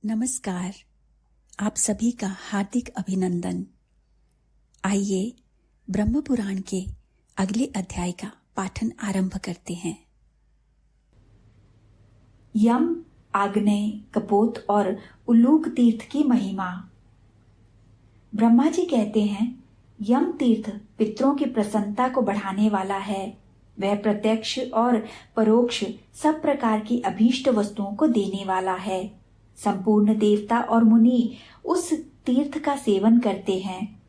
नमस्कार। आप सभी का हार्दिक अभिनंदन। आइए ब्रह्म पुराण के अगले अध्याय का पाठन आरंभ करते हैं। यम, आग्नेय, कपोत और उलूक तीर्थ की महिमा। ब्रह्मा जी कहते हैं, यम तीर्थ पितरों की प्रसन्नता को बढ़ाने वाला है। वह प्रत्यक्ष और परोक्ष सब प्रकार की अभीष्ट वस्तुओं को देने वाला है। संपूर्ण देवता और मुनि उस तीर्थ का सेवन करते हैं।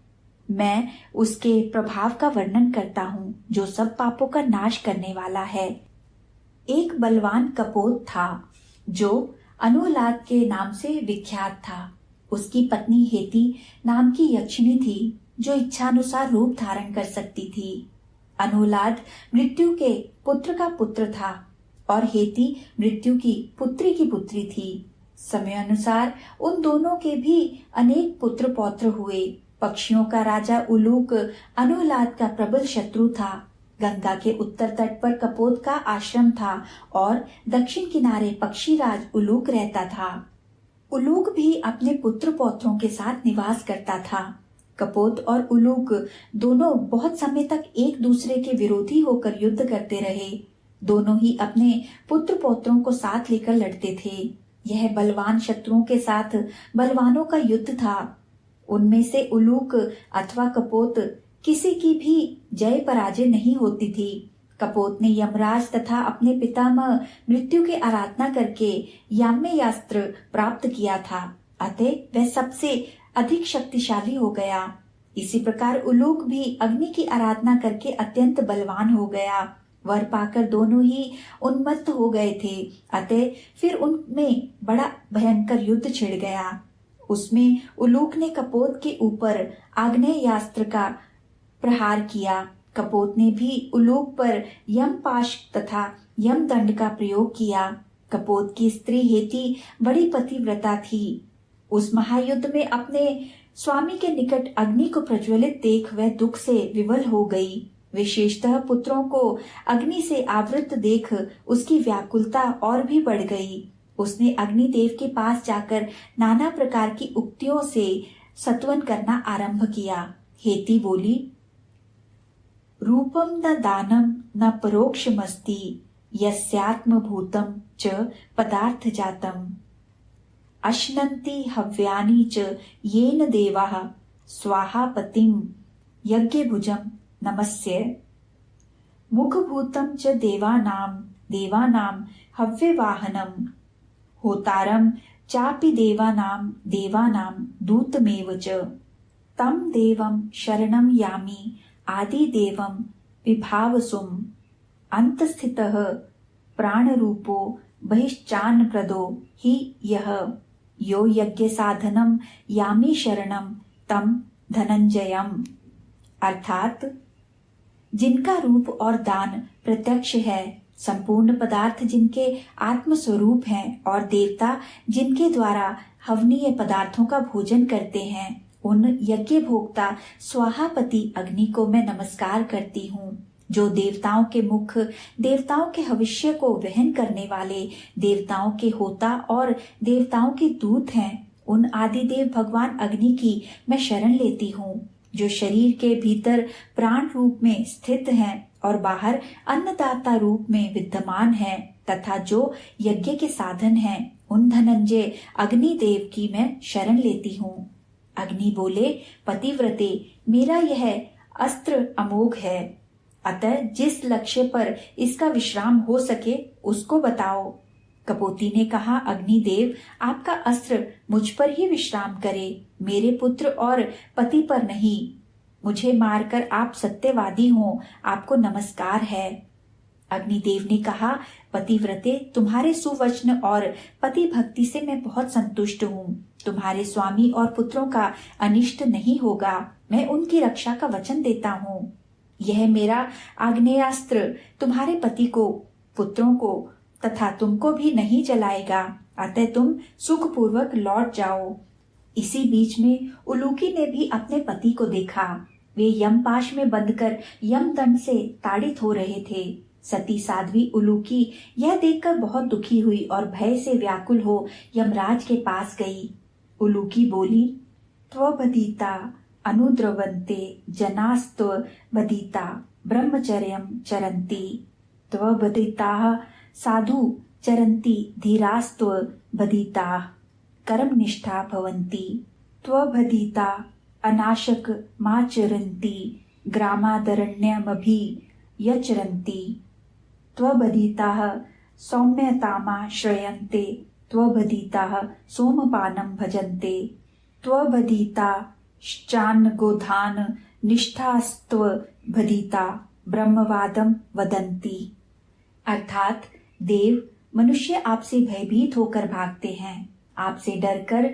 मैं उसके प्रभाव का वर्णन करता हूँ, जो सब पापों का नाश करने वाला है। एक बलवान कपोत था, जो अनुलाद के नाम से विख्यात था। उसकी पत्नी हेती नाम की यक्षिणी थी, जो इच्छानुसार रूप धारण कर सकती थी। अनुलाद मृत्यु के पुत्र का पुत्र था और हेती मृत्यु की पुत्री की पुत्री थी। समय अनुसार उन दोनों के भी अनेक पुत्र पौत्र हुए। पक्षियों का राजा उलूक अनुलाद का प्रबल शत्रु था। गंगा के उत्तर तट पर कपोत का आश्रम था और दक्षिण किनारे पक्षीराज उलूक रहता था। उलूक भी अपने पुत्र पौत्रों के साथ निवास करता था। कपोत और उलूक दोनों बहुत समय तक एक दूसरे के विरोधी होकर युद्ध करते रहे। दोनों ही अपने पुत्र पौत्रों को साथ लेकर लड़ते थे। यह बलवान शत्रुओं के साथ बलवानों का युद्ध था। उनमें से उलूक अथवा कपोत किसी की भी जय पराजय नहीं होती थी। कपोत ने यमराज तथा अपने पितामह मृत्यु की आराधना करके याम्ययास्त्र प्राप्त किया था, अतः वह सबसे अधिक शक्तिशाली हो गया। इसी प्रकार उलूक भी अग्नि की आराधना करके अत्यंत बलवान हो गया। वर पाकर दोनों ही उन्मत्त हो गए थे, अतः फिर उनमें बड़ा भयंकर युद्ध छिड़ गया। उसमें उलूक ने कपोत के ऊपर आग्नेयास्त्र का प्रहार किया। कपोत ने भी उलूक पर यमपाश तथा यमदंड का प्रयोग किया। कपोत की स्त्री हेती बड़ी पतिव्रता थी। उस महायुद्ध में अपने स्वामी के निकट अग्नि को प्रज्वलित देख वह दुख से विवल हो गई। विशेषतः पुत्रों को अग्नि से आवृत देख उसकी व्याकुलता और भी बढ़ गई। उसने अग्निदेव के पास जाकर नाना प्रकार की उक्तियों से सत्वन करना आरंभ किया। हेती बोली, रूपम न दानम न परोक्षमस्ति यस्यात्म भूतम च पदार्थ जातम अश्नन्ति हव्यानि च येन देवाः स्वाहा पतिम यज्ञ भुजम नमस्य मुखभूतं च देवानां हव्यवाहनं होतारं चापि देवानां दूतमेव च तं देवं शरणं यामि आदिदेवं विभावसुम् अन्तस्थितः प्राणरूपो बहिश्चान्नप्रदो हि यः यो यज्ञ साधनं यामि शरणं तं धनंजयम्। अर्थात जिनका रूप और दान प्रत्यक्ष है, संपूर्ण पदार्थ जिनके आत्म स्वरूप हैं और देवता जिनके द्वारा हवनीय पदार्थों का भोजन करते हैं, उन यज्ञ भोक्ता स्वाहापति अग्नि को मैं नमस्कार करती हूँ, जो देवताओं के मुख, देवताओं के भविष्य को वहन करने वाले, देवताओं के होता और देवताओं के दूत हैं। उन आदिदेव भगवान अग्नि की मैं शरण लेती हूँ, जो शरीर के भीतर प्राण रूप में स्थित हैं और बाहर अन्नदाता रूप में विद्यमान है, तथा जो यज्ञ के साधन हैं। उन धनंजय अग्निदेव की मैं शरण लेती हूँ। अग्नि बोले, पतिव्रते, मेरा यह अस्त्र अमोघ है, अतः जिस लक्ष्य पर इसका विश्राम हो सके उसको बताओ। कपोती ने कहा, अग्निदेव, आपका अस्त्र मुझ पर ही विश्राम करे, मेरे पुत्र और पति पर नहीं। मुझे मारकर आप सत्यवादी हो, आपको नमस्कार है। अग्निदेव ने कहा, पतिव्रते, तुम्हारे सुवचन और पति भक्ति से मैं बहुत संतुष्ट हूँ। तुम्हारे स्वामी और पुत्रों का अनिष्ट नहीं होगा, मैं उनकी रक्षा का वचन देता हूँ। यह मेरा आग्नेयास्त्र तुम्हारे पति को, पुत्रों को तथा तुमको भी नहीं जलाएगा, अतः तुम सुखपूर्वक लौट जाओ। इसी बीच में उलूकी ने भी अपने पति को देखा। वे यमपाश में बंधकर यमदंड से ताड़ित हो रहे थे। सती साध्वी उलूकी यह देखकर बहुत दुखी हुई और भय से व्याकुल हो यमराज के पास गई। उलूकी बोली, त्वबधीता अनुद्रवन्ते जनास्त्वबधीता ब्रह्मचर्यं चरन्ति, त्वबधीताः साधु चरन्ति धीरास्त्वबधीताः कर्मनिष्ठा भवन्ति, त्वबधीता अनाशकमाचरन्ति ग्रामादरण्यमभि यचरन्ति, त्वबधीताः सौम्यतामाश्रयन्ते, त्वबधीताः सोमपानं भजन्ते, त्वबधीताश्चान्नगोधान निष्ठास्त्वबधीता ब्रह्मवादं वदन्ति। अर्थात देव, मनुष्य आपसे भयभीत होकर भागते हैं, आपसे डरकर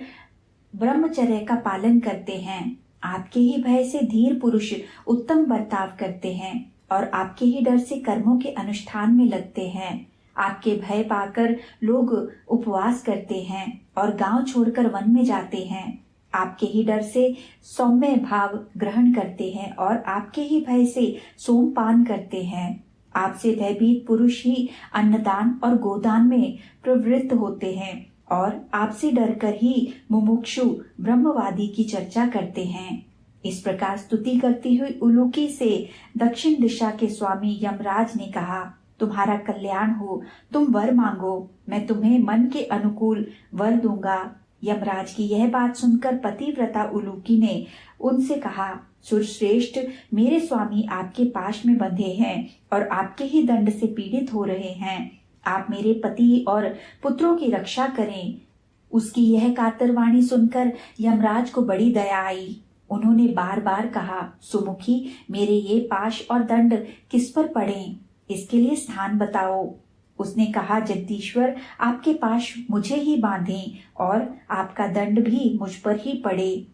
ब्रह्मचर्य का पालन करते हैं, आपके ही भय से धीर पुरुष उत्तम बर्ताव करते हैं और आपके ही डर से कर्मों के अनुष्ठान में लगते हैं। आपके भय पाकर लोग उपवास करते हैं और गांव छोड़कर वन में जाते हैं। आपके ही डर से सौम्य भाव ग्रहण करते हैं और आपके ही भय से सोमपान करते हैं। आपसे भयभीत पुरुष ही अन्नदान और गोदान में प्रवृत्त होते हैं और आपसे डरकर ही मुमुक्षु ब्रह्मवादी की चर्चा करते हैं। इस प्रकार स्तुति करती हुई उलूकी से दक्षिण दिशा के स्वामी यमराज ने कहा, तुम्हारा कल्याण हो, तुम वर मांगो, मैं तुम्हें मन के अनुकूल वर दूंगा। यमराज की यह बात सुनकर पतिव्रता उलूकी ने उनसे कहा, सुरश्रेष्ठ, मेरे स्वामी आपके पाश में बंधे हैं और आपके ही दंड से पीड़ित हो रहे हैं। आप मेरे पति और पुत्रों की रक्षा करें। उसकी यह कातरवाणी सुनकर यमराज को बड़ी दया आई। उन्होंने बार बार कहा, सुमुखी, मेरे ये पाश और दंड किस पर पड़े, इसके लिए स्थान बताओ। उसने कहा, जगदीश्वर, आपके पाश मुझे ही बांधें और आपका दंड भी मुझ पर ही पड़े।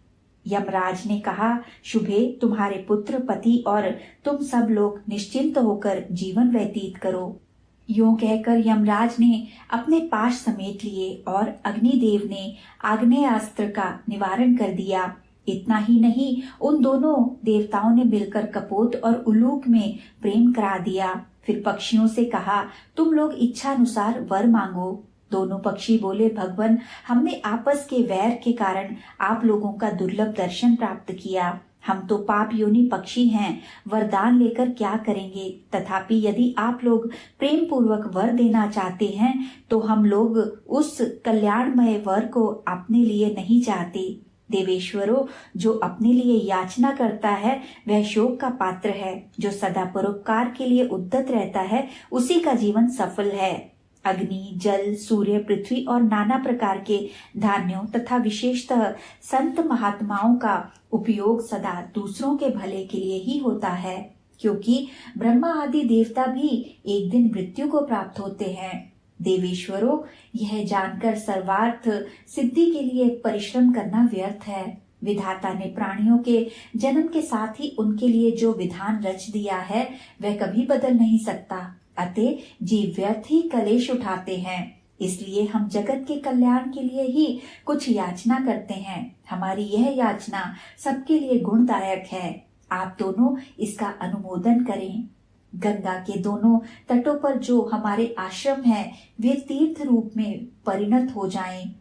यमराज ने कहा, शुभे, तुम्हारे पुत्र, पति और तुम सब लोग निश्चिंत होकर जीवन व्यतीत करो। यूं कहकर यमराज ने अपने पाश समेट लिए और अग्निदेव ने आग्नेयास्त्र का निवारण कर दिया। इतना ही नहीं, उन दोनों देवताओं ने मिलकर कपोत और उलूक में प्रेम करा दिया। फिर पक्षियों से कहा, तुम लोग इच्छा अनुसार वर मांगो। दोनों पक्षी बोले, भगवन, हमने आपस के वैर के कारण आप लोगों का दुर्लभ दर्शन प्राप्त किया। हम तो पाप योनि पक्षी हैं, वरदान लेकर क्या करेंगे। तथापि यदि आप लोग प्रेम पूर्वक वर देना चाहते हैं तो हम लोग उस कल्याणमय वर को अपने लिए नहीं चाहते। देवेश्वरों, जो अपने लिए याचना करता है वह शोक का पात्र है। जो सदा परोपकार के लिए उद्यत रहता है उसी का जीवन सफल है। अग्नि, जल, सूर्य, पृथ्वी और नाना प्रकार के धान्यों तथा विशेषतः संत महात्माओं का उपयोग सदा दूसरों के भले के लिए ही होता है, क्योंकि ब्रह्मा आदि देवता भी एक दिन मृत्यु को प्राप्त होते हैं। देवेश्वरों, यह जानकर सर्वार्थ सिद्धि के लिए परिश्रम करना व्यर्थ है। विधाता ने प्राणियों के जन्म के साथ ही उनके लिए जो विधान रच दिया है वह कभी बदल नहीं सकता। अतः जीव व्यर्थ ही कलेश उठाते हैं। इसलिए हम जगत के कल्याण के लिए ही कुछ याचना करते हैं। हमारी यह याचना सबके लिए गुणदायक है। आप दोनों इसका अनुमोदन करें। गंगा के दोनों तटों पर जो हमारे आश्रम हैं, वे तीर्थ रूप में परिणत हो जाएं।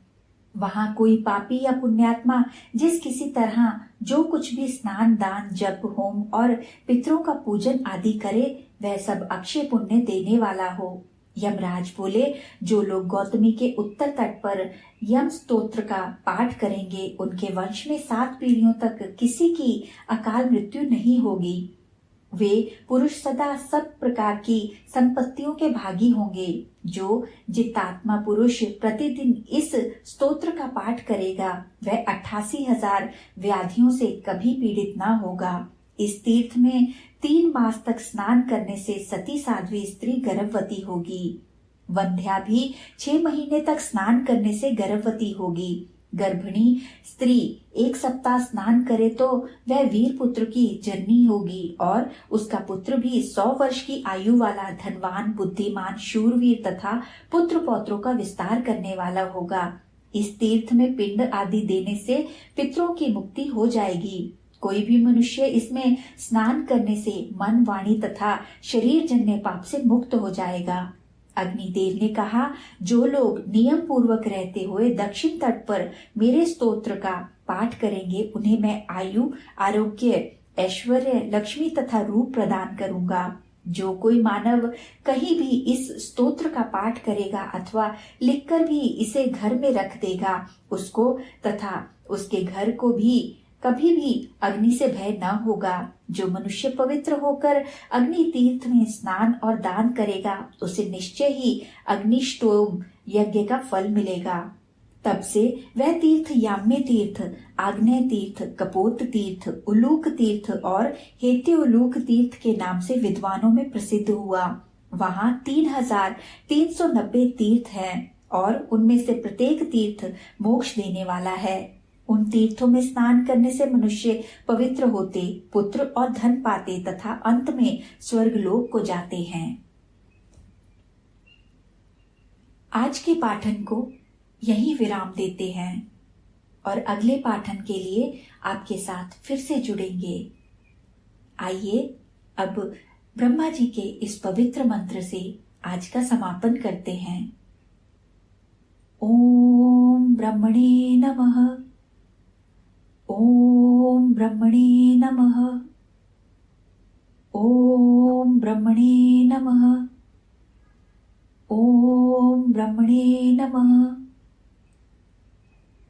वहां कोई पापी या पुण्यात्मा जिस किसी तरह जो कुछ भी स्नान, दान, जप, होम और पितरों का पूजन आदि करे वह सब अक्षय पुण्य देने वाला हो। यमराज बोले, जो लोग गौतमी के उत्तर तट पर यम स्तोत्र का पाठ करेंगे उनके वंश में 7 पीढ़ियों तक किसी की अकाल मृत्यु नहीं होगी। वे पुरुष सदा सब प्रकार की संपत्तियों के भागी होंगे। जो जितात्मा पुरुष प्रतिदिन इस स्तोत्र का पाठ करेगा वह 88,000 व्याधियों से कभी पीड़ित ना होगा। इस तीर्थ में 3 मास तक स्नान करने से सती साध्वी स्त्री गर्भवती होगी। वंध्या भी 6 महीने तक स्नान करने से गर्भवती होगी। गर्भिणी स्त्री 1 सप्ताह स्नान करे तो वह वीर पुत्र की जननी होगी और उसका पुत्र भी 100 वर्ष की आयु वाला, धनवान, बुद्धिमान, शूरवीर तथा पुत्र पौत्रों का विस्तार करने वाला होगा। इस तीर्थ में पिंड आदि देने से पितरों की मुक्ति हो जाएगी। कोई भी मनुष्य इसमें स्नान करने से मन, वाणी तथा शरीर जन्य पाप से मुक्त हो जाएगा। अग्निदेव ने कहा, जो लोग नियम पूर्वक रहते हुए दक्षिण तट पर मेरे स्तोत्र का पाठ करेंगे, उन्हें मैं आयु, आरोग्य, ऐश्वर्य, लक्ष्मी तथा रूप प्रदान करूंगा। जो कोई मानव कहीं भी इस स्तोत्र का पाठ करेगा अथवा लिखकर भी इसे घर में रख देगा, उसको तथा उसके घर को भी कभी भी अग्नि से भय न होगा। जो मनुष्य पवित्र होकर अग्नि तीर्थ में स्नान और दान करेगा, उसे निश्चय ही अग्निष्टोम यज्ञ का फल मिलेगा। तब से वह तीर्थ याम्य तीर्थ, आग्नेय तीर्थ, कपोत तीर्थ, उलूक तीर्थ और हेत्य उलूक तीर्थ के नाम से विद्वानों में प्रसिद्ध हुआ। वहां 3390 तीर्थ हैं और उनमें से प्रत्येक तीर्थ मोक्ष देने वाला है। उन तीर्थों में स्नान करने से मनुष्य पवित्र होते, पुत्र और धन पाते तथा अंत में स्वर्गलोक को जाते हैं। आज के पाठन को यही विराम देते हैं और अगले पाठन के लिए आपके साथ फिर से जुड़ेंगे। आइए अब ब्रह्मा जी के इस पवित्र मंत्र से आज का समापन करते हैं। ओम ब्रह्मणे नमः। ओम ब्रह्मणे नमः। ओम ब्रह्मणे नमः। ओम ब्रह्मणे नमः।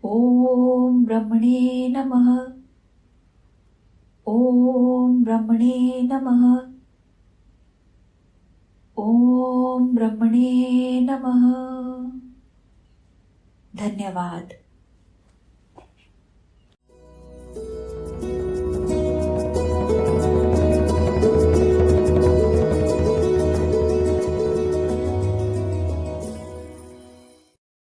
ओम ब्रह्मणे नमः। ओम ब्रह्मणे नमः। ओम ब्रह्मणे नमः। धन्यवाद।